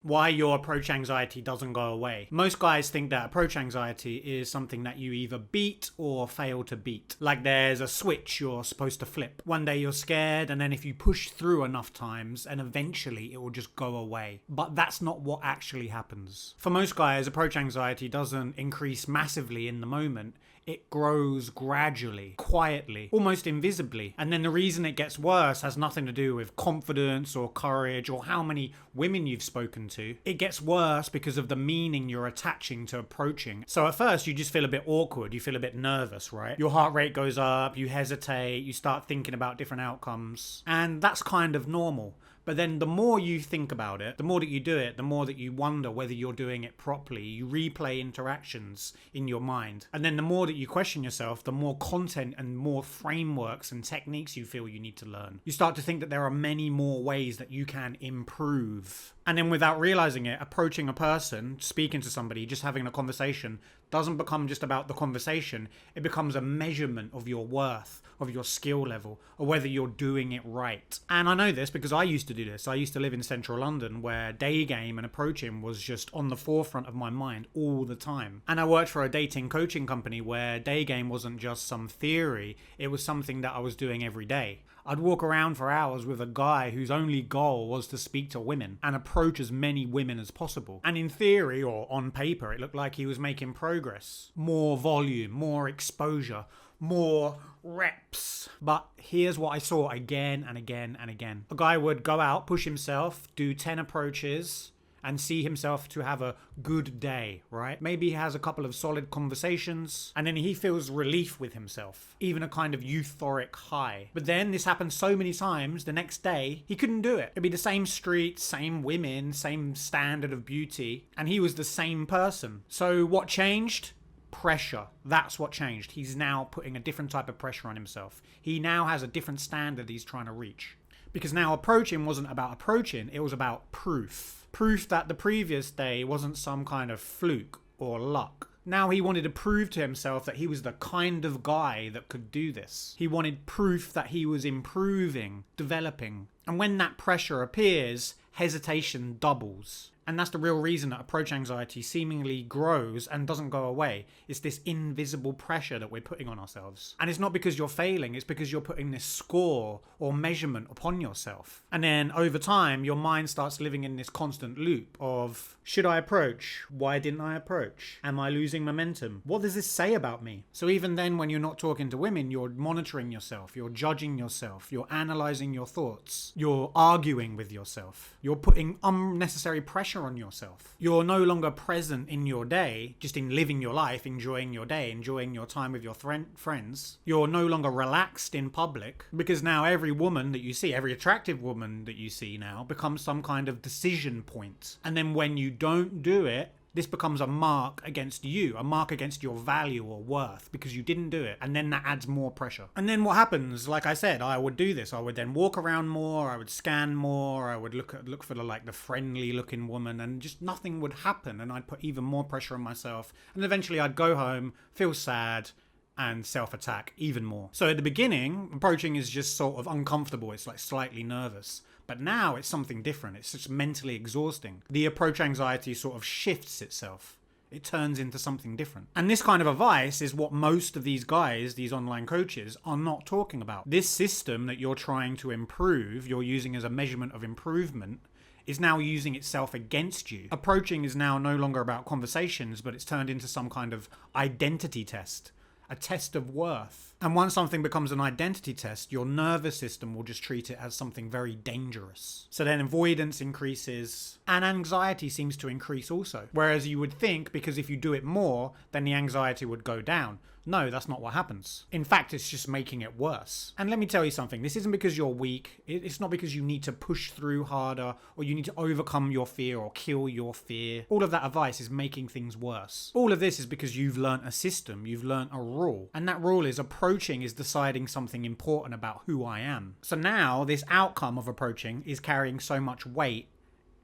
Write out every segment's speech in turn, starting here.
Why your approach anxiety doesn't go away. Most guys think that approach anxiety is something that you either beat or fail to beat. Like there's a switch you're supposed to flip. One day you're scared, and then if you push through enough times, and eventually it will just go away. But that's not what actually happens. For most guys, approach anxiety doesn't increase massively in the moment. It grows gradually, quietly, almost invisibly. And then the reason it gets worse has nothing to do with confidence or courage or how many women you've spoken to. It gets worse because of the meaning you're attaching to approaching. So at first you just feel a bit awkward, you feel a bit nervous, right? Your heart rate goes up, you hesitate, you start thinking about different outcomes. And that's kind of normal. But then the more you think about it, the more that you do it, the more that you wonder whether you're doing it properly. You replay interactions in your mind. And then the more that you question yourself, the more content and more frameworks and techniques you feel you need to learn. You start to think that there are many more ways that you can improve. And then without realizing it, approaching a person, speaking to somebody, just having a conversation, doesn't become just about the conversation. It becomes a measurement of your worth, of your skill level, or whether you're doing it right. And I know this because I used to do this. I used to live in central London where day game and approaching was just on the forefront of my mind all the time. And I worked for a dating coaching company where day game wasn't just some theory, it was something that I was doing every day. I'd walk around for hours with a guy whose only goal was to speak to women and approach as many women as possible. And in theory or on paper, it looked like he was making progress. More volume, more exposure, more reps. But here's what I saw again and again and again. A guy would go out, push himself, do 10 approaches, and see himself to have a good day, right? Maybe he has a couple of solid conversations, and then he feels relief with himself, even a kind of euphoric high. But then this happened so many times, the next day, he couldn't do it. It'd be the same street, same women, same standard of beauty, and he was the same person. So what changed? Pressure. That's what changed. He's now putting a different type of pressure on himself. He now has a different standard he's trying to reach. Because now approaching wasn't about approaching, it was about proof. Proof that the previous day wasn't some kind of fluke or luck. Now he wanted to prove to himself that he was the kind of guy that could do this. He wanted proof that he was improving, developing. And when that pressure appears, hesitation doubles. And that's the real reason that approach anxiety seemingly grows and doesn't go away. It's this invisible pressure that we're putting on ourselves. And it's not because you're failing, it's because you're putting this score or measurement upon yourself. And then over time, your mind starts living in this constant loop of, should I approach? Why didn't I approach? Am I losing momentum? What does this say about me? So even then, when you're not talking to women, you're monitoring yourself, you're judging yourself, you're analyzing your thoughts, you're arguing with yourself, you're putting unnecessary pressure on yourself. You're no longer present in your day, just in living your life, enjoying your day, enjoying your time with your friends. You're no longer relaxed in public because now every woman that you see, every attractive woman that you see now becomes some kind of decision point. And then when you don't do it, this becomes a mark against you, a mark against your value or worth because you didn't do it. And then that adds more pressure. And then what happens, like I said, I would do this. I would then walk around more, I would scan more, I would look for the friendly looking woman, and just nothing would happen. And I'd put even more pressure on myself. And eventually I'd go home, feel sad, and self-attack even more. So at the beginning, approaching is just sort of uncomfortable. It's like slightly nervous. But now it's something different. It's just mentally exhausting. The approach anxiety sort of shifts itself. It turns into something different. And this kind of advice is what most of these guys, these online coaches, are not talking about. This system that you're trying to improve, you're using as a measurement of improvement, is now using itself against you. Approaching is now no longer about conversations, but it's turned into some kind of identity test. A test of worth. And once something becomes an identity test, your nervous system will just treat it as something very dangerous. So then avoidance increases and anxiety seems to increase also. Whereas you would think because if you do it more, then the anxiety would go down. No, that's not what happens. In fact, it's just making it worse. And let me tell you something. This isn't because you're weak. It's not because you need to push through harder or you need to overcome your fear or kill your fear. All of that advice is making things worse. All of this is because you've learnt a system. You've learnt a rule. And that rule is approaching is deciding something important about who I am. So now this outcome of approaching is carrying so much weight.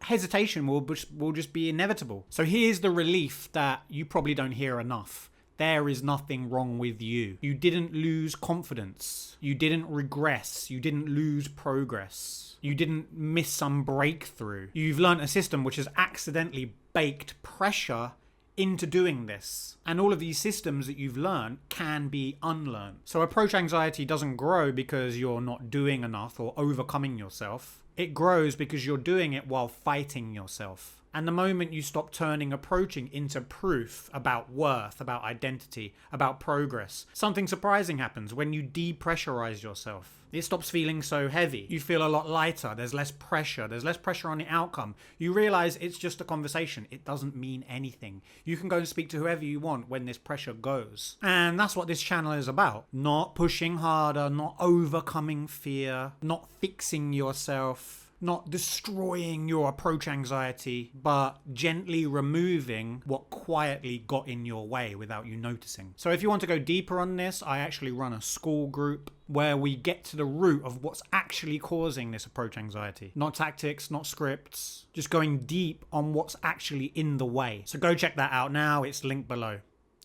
Hesitation will just be inevitable. So here's the relief that you probably don't hear enough. there is nothing wrong with you. You didn't lose confidence. You didn't regress. You didn't lose progress. You didn't miss some breakthrough. You've learned a system which has accidentally baked pressure into doing this. And all of these systems that you've learned can be unlearned. So approach anxiety doesn't grow because you're not doing enough or overcoming yourself. It grows because you're doing it while fighting yourself. And the moment you stop turning approaching into proof about worth, about identity, about progress, something surprising happens when you depressurize yourself. It stops feeling so heavy. You feel a lot lighter. There's less pressure. There's less pressure on the outcome. You realize it's just a conversation. It doesn't mean anything. You can go and speak to whoever you want when this pressure goes. And that's what this channel is about. Not pushing harder, not overcoming fear, not fixing yourself, not destroying your approach anxiety, but gently removing what quietly got in your way without you noticing. So if you want to go deeper on this, I actually run a school group where we get to the root of what's actually causing this approach anxiety. Not tactics, not scripts, just going deep on what's actually in the way. So go check that out now, it's linked below.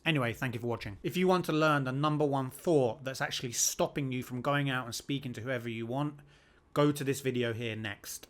Anyway, thank you for watching. If you want to learn the number one thought that's actually stopping you from going out and speaking to whoever you want, go to this video here next.